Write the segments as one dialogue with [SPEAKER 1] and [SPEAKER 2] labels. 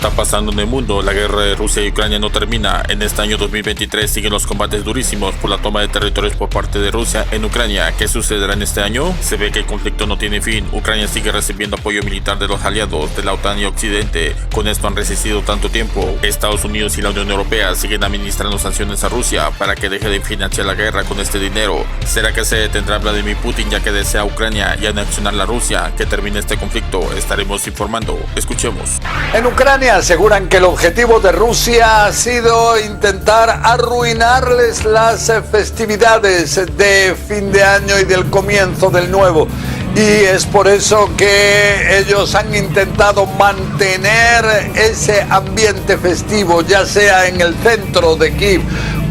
[SPEAKER 1] está pasando en el mundo. La guerra de Rusia y Ucrania no termina. En este año 2023 siguen los combates durísimos por la toma de territorios por parte de Rusia en Ucrania. ¿Qué sucederá en este año? Se ve que el conflicto no tiene fin. Ucrania sigue recibiendo apoyo militar de los aliados de la OTAN y Occidente. Con esto han resistido tanto tiempo. Estados Unidos y la Unión Europea siguen administrando sanciones a Rusia para que deje de financiar la guerra con este dinero. ¿Será que se detendrá Vladimir Putin ya que desea a Ucrania y anexionar a Rusia? Que termine este conflicto. Estaremos informando. Escuchemos.
[SPEAKER 2] En Ucrania aseguran que el objetivo de Rusia ha sido intentar arruinarles las festividades de fin de año y del comienzo del nuevo. Y es por eso que ellos han intentado mantener ese ambiente festivo, ya sea en el centro de Kiev,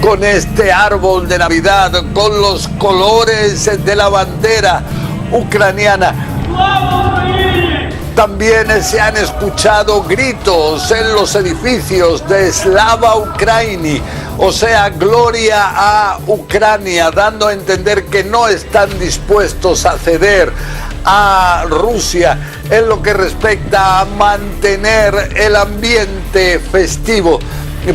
[SPEAKER 2] con este árbol de Navidad, con los colores de la bandera ucraniana. También se han escuchado gritos en los edificios de Slava Ukraini, o sea, gloria a Ucrania, dando a entender que no están dispuestos a ceder a Rusia en lo que respecta a mantener el ambiente festivo.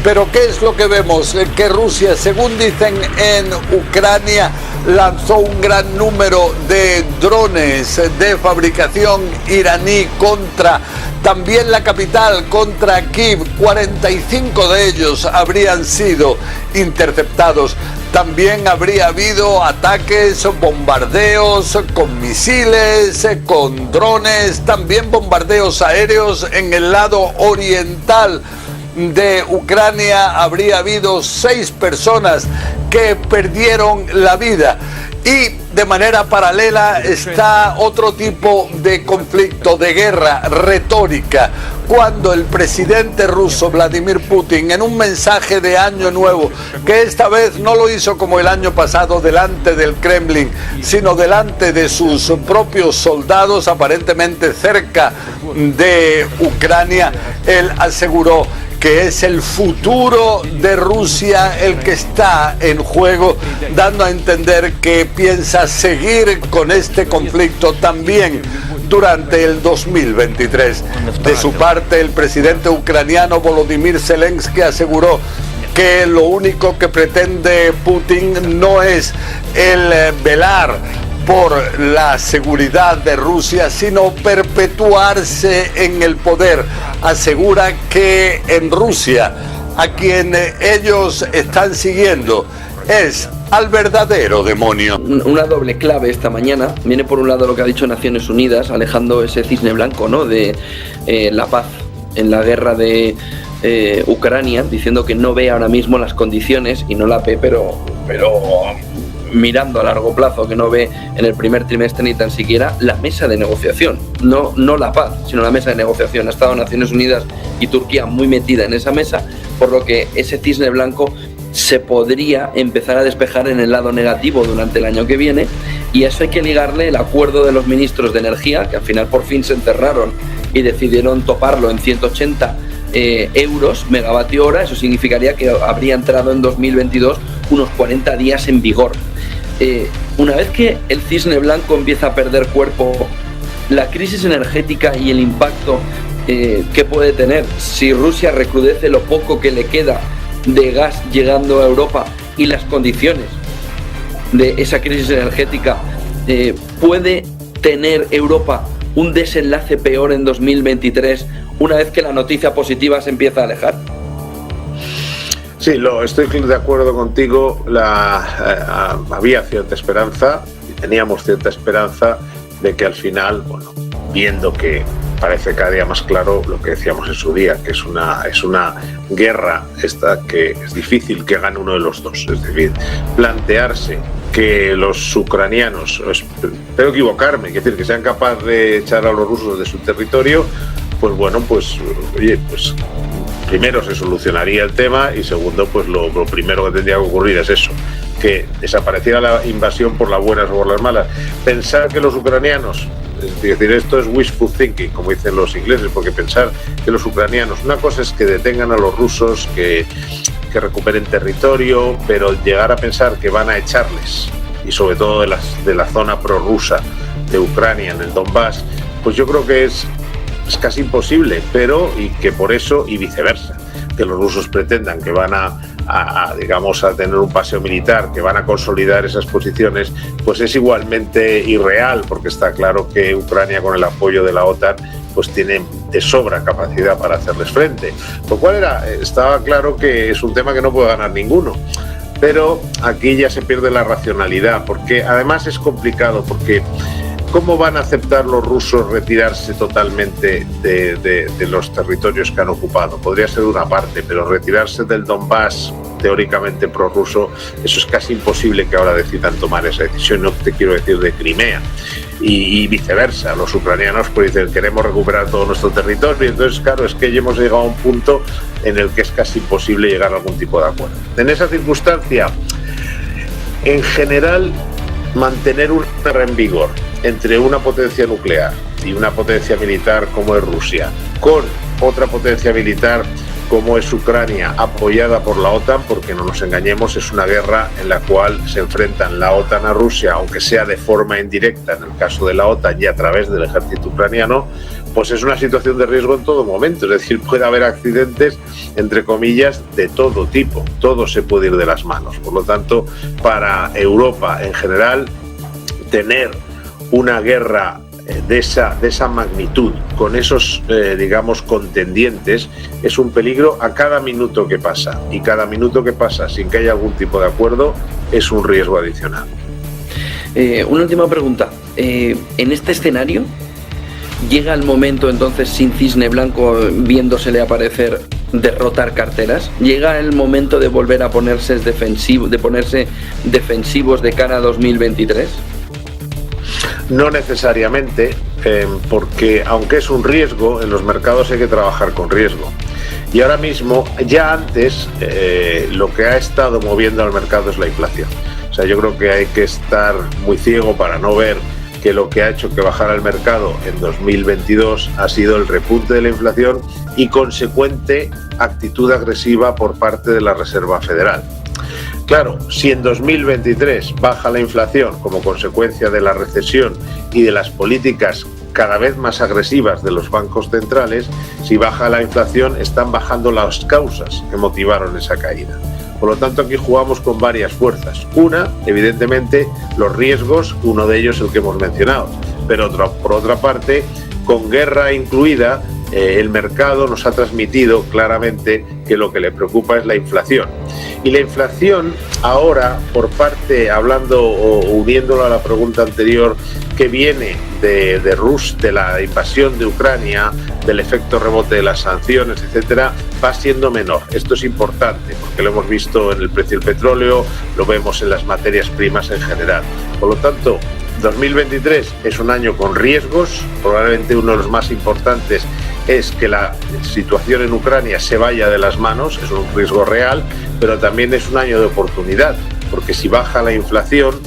[SPEAKER 2] Pero ¿qué es lo que vemos? Que Rusia, según dicen en Ucrania, lanzó un gran número de drones de fabricación iraní contra también la capital, contra Kiev. 45 de ellos habrían sido interceptados. También habría habido ataques, bombardeos con misiles, con drones, también bombardeos aéreos en el lado oriental de Ucrania. Habría habido 6 personas que perdieron la vida. Y de manera paralela está otro tipo de conflicto, de guerra retórica, cuando el presidente ruso Vladimir Putin, en un mensaje de Año Nuevo, que esta vez no lo hizo como el año pasado delante del Kremlin, sino delante de sus propios soldados, aparentemente cerca de Ucrania, él aseguró que es el futuro de Rusia el que está en juego, dando a entender que piensa seguir con este conflicto también durante el 2023. De su parte, el presidente ucraniano Volodymyr Zelensky aseguró que lo único que pretende Putin no es el velar por la seguridad de Rusia, sino perpetuarse en el poder. Asegura que en Rusia, a quien ellos están siguiendo, es al verdadero demonio.
[SPEAKER 3] Una doble clave esta mañana. Viene por un lado lo que ha dicho Naciones Unidas, alejando ese cisne blanco, ¿no?, de la paz en la guerra de Ucrania, diciendo que no ve ahora mismo las condiciones, y no la ve, pero mirando a largo plazo, que no ve en el primer trimestre ni tan siquiera la mesa de negociación, no la paz, sino la mesa de negociación. Ha estado Naciones Unidas y Turquía muy metida en esa mesa, por lo que ese cisne blanco se podría empezar a despejar en el lado negativo durante el año que viene, y a eso hay que ligarle el acuerdo de los ministros de energía, que al final por fin se encerraron y decidieron toparlo en 180 euros megavatio hora. Eso significaría que habría entrado en 2022 unos 40 días en vigor. Una vez que el cisne blanco empieza a perder cuerpo, la crisis energética y el impacto que puede tener si Rusia recrudece lo poco que le queda de gas llegando a Europa, y las condiciones de esa crisis energética, puede tener Europa un desenlace peor en 2023 una vez que la noticia positiva se empieza a alejar.
[SPEAKER 4] Sí, estoy de acuerdo contigo. Había cierta esperanza, teníamos cierta esperanza de que al final, bueno, viendo que parece cada día más claro lo que decíamos en su día, que es una guerra esta que es difícil que gane uno de los dos. Es decir, plantearse que los ucranianos, espero equivocarme, es decir, que sean capaces de echar a los rusos de su territorio, pues bueno, pues oye, pues primero se solucionaría el tema, y segundo, pues lo primero que tendría que ocurrir es eso, que desapareciera la invasión por las buenas o por las malas. Pensar que los ucranianos, es decir, esto es wishful thinking, como dicen los ingleses, porque pensar que los ucranianos, una cosa es que detengan a los rusos, que recuperen territorio, pero llegar a pensar que van a echarles, y sobre todo de la zona prorrusa de Ucrania, en el Donbass, pues yo creo que es es casi imposible, pero y que por eso y viceversa, que los rusos pretendan que van digamos, a tener un paseo militar, que van a consolidar esas posiciones, pues es igualmente irreal, porque está claro que Ucrania, con el apoyo de la OTAN, pues tiene de sobra capacidad para hacerles frente. Lo cual estaba claro que es un tema que no puede ganar ninguno. Pero aquí ya se pierde la racionalidad, porque además es complicado, porque ¿cómo van a aceptar los rusos retirarse totalmente de los territorios que han ocupado? Podría ser una parte, pero retirarse del Donbass, teóricamente prorruso, eso es casi imposible que ahora decidan tomar esa decisión. No te quiero decir de Crimea. Y viceversa, los ucranianos pues dicen queremos recuperar todo nuestro territorio, y entonces claro, es que ya hemos llegado a un punto en el que es casi imposible llegar a algún tipo de acuerdo. En esa circunstancia, en general, mantener una guerra en vigor entre una potencia nuclear y una potencia militar como es Rusia, con otra potencia militar como es Ucrania, apoyada por la OTAN, porque no nos engañemos, es una guerra en la cual se enfrentan la OTAN a Rusia, aunque sea de forma indirecta en el caso de la OTAN y a través del ejército ucraniano, pues es una situación de riesgo en todo momento. Es decir, puede haber accidentes, entre comillas, de todo tipo, todo se puede ir de las manos. Por lo tanto, para Europa en general, tener una guerra de esa magnitud, con esos, digamos, contendientes, es un peligro a cada minuto que pasa. Y cada minuto que pasa sin que haya algún tipo de acuerdo es un riesgo adicional.
[SPEAKER 3] Una última pregunta. En este escenario, ¿llega el momento entonces, sin cisne blanco viéndosele aparecer, derrotar carteras? ¿Llega el momento de volver a ponerse defensivos de cara a 2023?
[SPEAKER 4] No necesariamente, porque aunque es un riesgo, en los mercados hay que trabajar con riesgo. Y ahora mismo, ya antes, lo que ha estado moviendo al mercado es la inflación. O sea, yo creo que hay que estar muy ciego para no ver que lo que ha hecho que bajara el mercado en 2022 ha sido el repunte de la inflación y consecuente actitud agresiva por parte de la Reserva Federal. Claro, si en 2023 baja la inflación como consecuencia de la recesión y de las políticas cada vez más agresivas de los bancos centrales, si baja la inflación están bajando las causas que motivaron esa caída. Por lo tanto, aquí jugamos con varias fuerzas. Una, evidentemente, los riesgos, uno de ellos el que hemos mencionado, pero por otra parte, con guerra incluida, el mercado nos ha transmitido claramente que lo que le preocupa es la inflación. Y la inflación ahora, por parte, hablando o uniéndolo a la pregunta anterior, que viene de la invasión de Ucrania, del efecto rebote de las sanciones, etcétera, va siendo menor. Esto es importante porque lo hemos visto en el precio del petróleo, lo vemos en las materias primas en general. Por lo tanto, 2023 es un año con riesgos, probablemente uno de los más importantes es que la situación en Ucrania se vaya de las manos, es un riesgo real, pero también es un año de oportunidad, porque si baja la inflación,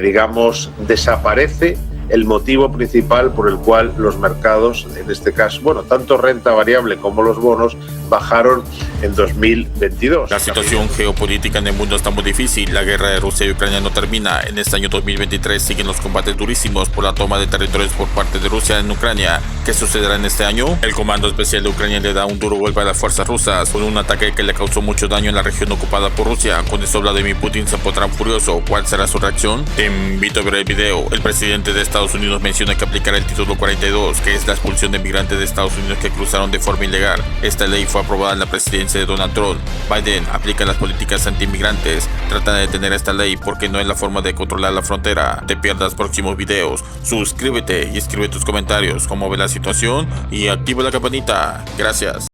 [SPEAKER 4] digamos, desaparece el motivo principal por el cual los mercados, en este caso, bueno, tanto renta variable como los bonos, bajaron en 2022.
[SPEAKER 1] La situación geopolítica en el mundo está muy difícil. La guerra de Rusia y Ucrania no termina. En este año 2023 siguen los combates durísimos por la toma de territorios por parte de Rusia en Ucrania. ¿Qué sucederá en este año? El Comando Especial de Ucrania le da un duro golpe a las fuerzas rusas con un ataque que le causó mucho daño en la región ocupada por Rusia. Con esto Vladimir Putin se pondrá furioso. ¿Cuál será su reacción? Te invito a ver el video. El presidente de Estados Unidos menciona que aplicará el título 42, que es la expulsión de migrantes de Estados Unidos que cruzaron de forma ilegal. Esta ley fue aprobada en la presidencia de Donald Trump. Biden aplica las políticas anti-inmigrantes. Trata de detener esta ley porque no es la forma de controlar la frontera. No te pierdas próximos videos. Suscríbete y escribe tus comentarios, cómo ve la situación y activa la campanita. Gracias.